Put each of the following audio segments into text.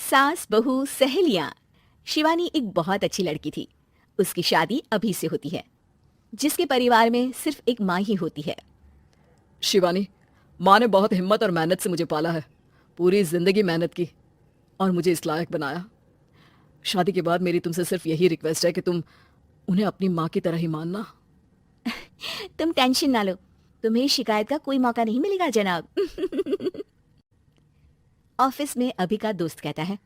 सास बहू सहेलियां। शिवानी एक बहुत अच्छी लड़की थी। उसकी शादी अभी से होती है, जिसके परिवार में सिर्फ एक माँ ही होती है। शिवानी, माँ ने बहुत हिम्मत और मेहनत से मुझे पाला है। पूरी जिंदगी मेहनत की और मुझे इस लायक बनाया। शादी के बाद मेरी तुमसे सिर्फ यही रिक्वेस्ट है कि तुम उन्हें अपनी माँ की तरह ही मानना। तुम टेंशन ना लो, तुम्हें शिकायत का कोई मौका नहीं मिलेगा जनाब। ऑफिस में अभी का दोस्त कहता है,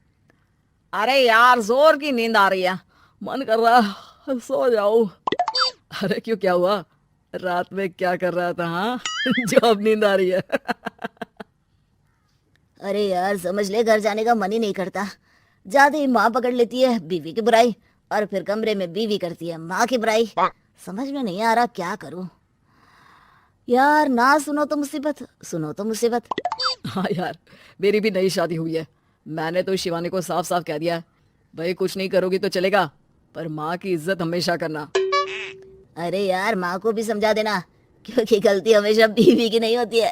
अरे यार, जोर की नींद आ रही है, मन कर रहा है सो जाऊं। अरे क्यों, क्या हुआ? रात में क्या कर रहा था? हाँ जो अब नींद आ रही है। अरे यार, समझ ले, घर जाने का मन ही नहीं करता। जाते ही माँ पकड़ लेती है बीवी की बुराई, और फिर कमरे में बीवी करती है माँ की बुराई। समझ में नहीं आ रहा क्या करूं। यार, ना सुनो तो मुसीबत, सुनो तो मुसीबत। हाँ यार, मेरी भी नई शादी हुई है। मैंने तो शिवानी को साफ साफ कह दिया है, भाई कुछ नहीं करोगी तो चलेगा, पर माँ की इज्जत हमेशा करना। अरे यार, माँ को भी समझा देना, क्योंकि गलती हमेशा बीवी की नहीं होती है।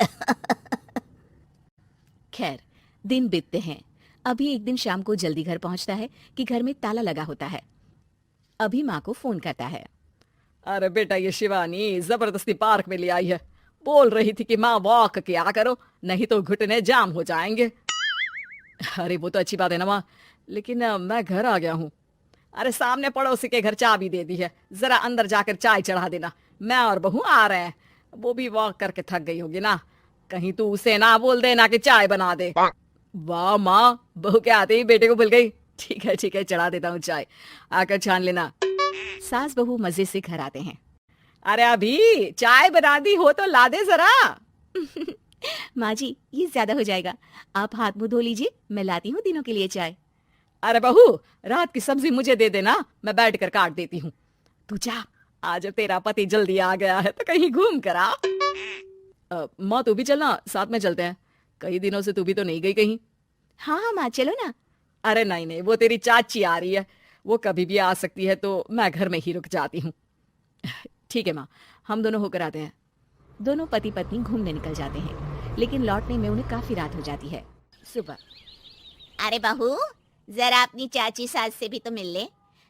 खैर, दिन बीतते हैं। अभी एक दिन शाम को जल्दी घर पहुंचता है कि घर में ताला लगा होता है। अभी माँ को फोन करता है। अरे बेटा, ये शिवानी जबरदस्ती पार्क में ले आई है। बोल रही थी कि माँ वॉक किया करो, नहीं तो घुटने जाम हो जाएंगे। अरे वो तो अच्छी बात है ना माँ, लेकिन मैं घर आ गया हूँ। अरे सामने पड़ोसी के घर चाबी दे दी है, जरा अंदर जाकर चाय चढ़ा देना। मैं और बहू आ रहे हैं। वो भी वॉक करके थक गई होगी ना, कहीं तू उसे ना बोल देना कि चाय बना दे। वाह माँ, बहू के आते ही बेटे को भूल गई। ठीक है ठीक है, चढ़ा देता हूँ चाय, आकर छान लेना। सास बहू मजे से घर आते हैं। अरे अभी चाय बना दी हो तो ला दे जरा। माँ जी, ये ज्यादा हो जाएगा, आप हाथ मुंह धो लीजिए, मैं लाती हूँ तीनों के लिए चाय। अरे बहू, रात की सब्जी मुझे दे देना, मैं बैठ कर काट देती हूँ। तू जा, आज तेरा पति जल्दी आ गया है तो कहीं घूम कर आ। माँ तू भी चलना, साथ में चलते हैं। कई दिनों से तू भी तो नहीं गई कहीं। हाँ हाँ माँ, चलो ना। अरे नहीं नहीं, वो तेरी चाची आ रही है, वो कभी भी आ सकती है, तो मैं घर में ही रुक जाती हूँ। ठीक है माँ, हम दोनों होकर आते हैं। दोनों पति पत्नी घूमने निकल जाते हैं, लेकिन लौटने में उन्हें काफी रात हो जाती है। सुबह, अरे बहू, जरा अपनी चाची सास से भी तो मिल ले।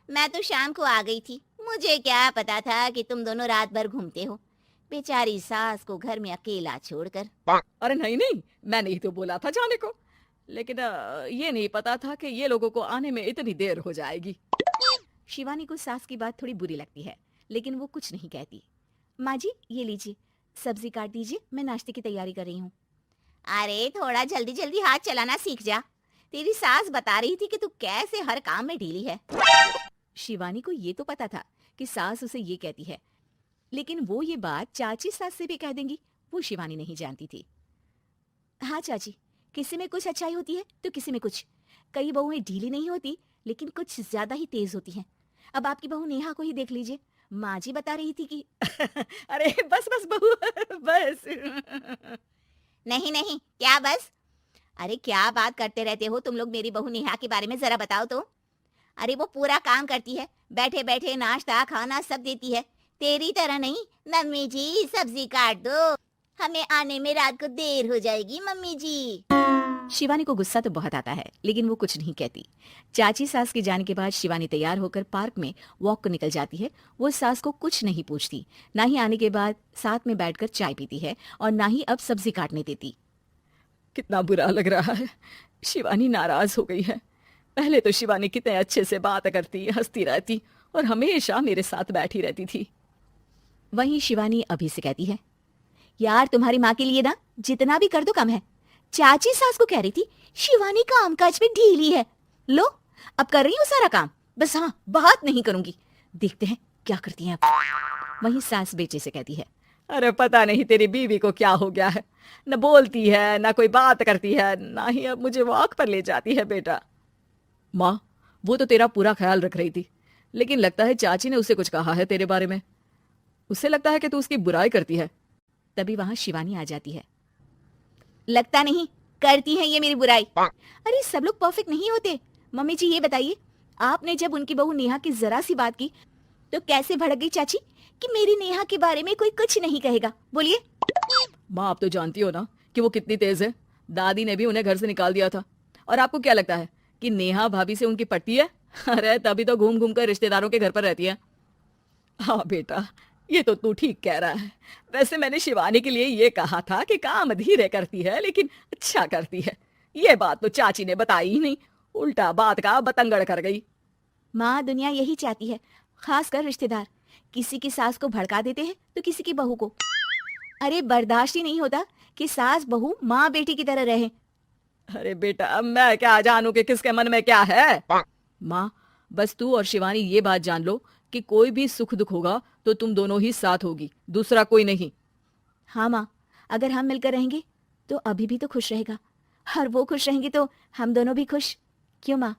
मैं तो शाम को आ गई थी, मुझे क्या पता था कि तुम दोनों रात भर घूमते हो, बेचारी सास को घर में अकेला छोड़कर। अरे नहीं नहीं, मैंने ही तो बोला था जाने को, लेकिन ये नहीं पता था कि ये लोगों को आने में इतनी देर हो जाएगी। शिवानी को सास की बात थोड़ी बुरी लगती है, लेकिन वो कुछ नहीं कहती। माँ जी, ये लीजिए, सब्जी काट दीजिए, मैं नाश्ते की तैयारी कर रही हूँ। अरे थोड़ा जल्दी जल्दी हाथ चलाना सीख जा, तेरी सास बता रही थी कि तू कैसे हर काम में ढीली है। शिवानी को ये तो पता था कि सास उसे ये कहती है, लेकिन वो ये बात चाची सास से भी कह देंगी, वो शिवानी नहीं जानती थी। हाँ चाची, किसी में कुछ अच्छाई होती है तो किसी में कुछ। कई बहुएं ढीली नहीं होती, लेकिन कुछ ज्यादा ही तेज होती हैं। अब आपकी बहू नेहा को ही देख लीजिए, माँ जी बता रही थी कि अरे बस बस बहू, बस। नहीं नहीं, क्या बस? अरे क्या बात करते रहते हो तुम लोग मेरी बहू नेहा के बारे में, जरा बताओ तो। अरे वो पूरा काम करती है, बैठे बैठे नाश्ता खाना सब देती है, तेरी तरह नहीं। मम्मी जी सब्जी काट दो, हमें आने में रात को देर हो जाएगी मम्मी जी। शिवानी को गुस्सा तो बहुत आता है, लेकिन वो कुछ नहीं कहती। चाची सास के जाने के बाद शिवानी तैयार होकर पार्क में वॉक को निकल जाती है। वो सास को कुछ नहीं पूछती, ना ही आने के बाद साथ में बैठकर चाय पीती है, और ना ही अब सब्जी काटने देती। कितना बुरा लग रहा है, शिवानी नाराज हो गई है। पहले तो शिवानी कितने अच्छे से बात करती, हंसती रहती और हमेशा मेरे साथ बैठी रहती थी। वहीं शिवानी अभी से कहती है, यार तुम्हारी माँ के लिए ना जितना भी कर दो कम है। चाची सास को कह रही थी शिवानी काम काज में ढीली है, लो अब कर रही हूँ सारा काम, बस हाँ बात नहीं करूंगी, देखते हैं क्या करती हैं अब। वहीं सास बेटे से कहती है, अरे पता नहीं तेरी बीवी को क्या हो गया है, न बोलती है न कोई बात करती है, ना ही अब मुझे वॉक पर ले जाती है। बेटा, माँ वो तो तेरा पूरा ख्याल रख रही थी, लेकिन लगता है चाची ने उसे कुछ कहा है तेरे बारे में। उसे लगता है कि तू उसकी बुराई करती है। तभी वहां शिवानी आ जाती है। लगता नहीं, करती है ये मेरी बुराई। अरे सब लोग परफेक्ट नहीं होते। मम्मी जी ये बताइए, आपने जब उनकी बहू नेहा की जरा सी बात की तो कैसे भड़क गई चाची कि मेरी नेहा के बारे में कोई कुछ नहीं कहेगा? बोलिए। माँ आप तो जानती हो ना कि वो कितनी तेज है। दादी ने भी उन्हें घर से निकाल दिया था। और आपको क्या लगता है कि नेहा भाभी से उनकी पट्टी है? अरे तभी तो घूम घूम कर रिश्तेदारों के घर पर रहती है। हाँ बेटा, ये तो तू ठीक कह रहा है। वैसे मैंने शिवानी के लिए ये कहा था कि काम धीरे करती है लेकिन अच्छा करती है। ये बात तो चाची ने बताई ही नहीं, उल्टा बात का बतंगड़ कर गई। माँ, दुनिया यही चाहती है, खासकर रिश्तेदार। किसी की सास को भड़का देते हैं तो किसी की बहू को। अरे बर्दाश्त ही नहीं होता कि सास बहू माँ बेटी की तरह रहे। अरे बेटा, मैं क्या जानू कि किसके मन में क्या है। माँ, बस तू और शिवानी ये बात जान लो कि कोई भी सुख दुख होगा तो तुम दोनों ही साथ होगी, दूसरा कोई नहीं। हाँ माँ, अगर हम मिलकर रहेंगे तो अभी भी तो खुश रहेगा, और वो खुश रहेंगे तो हम दोनों भी खुश। क्यों माँ?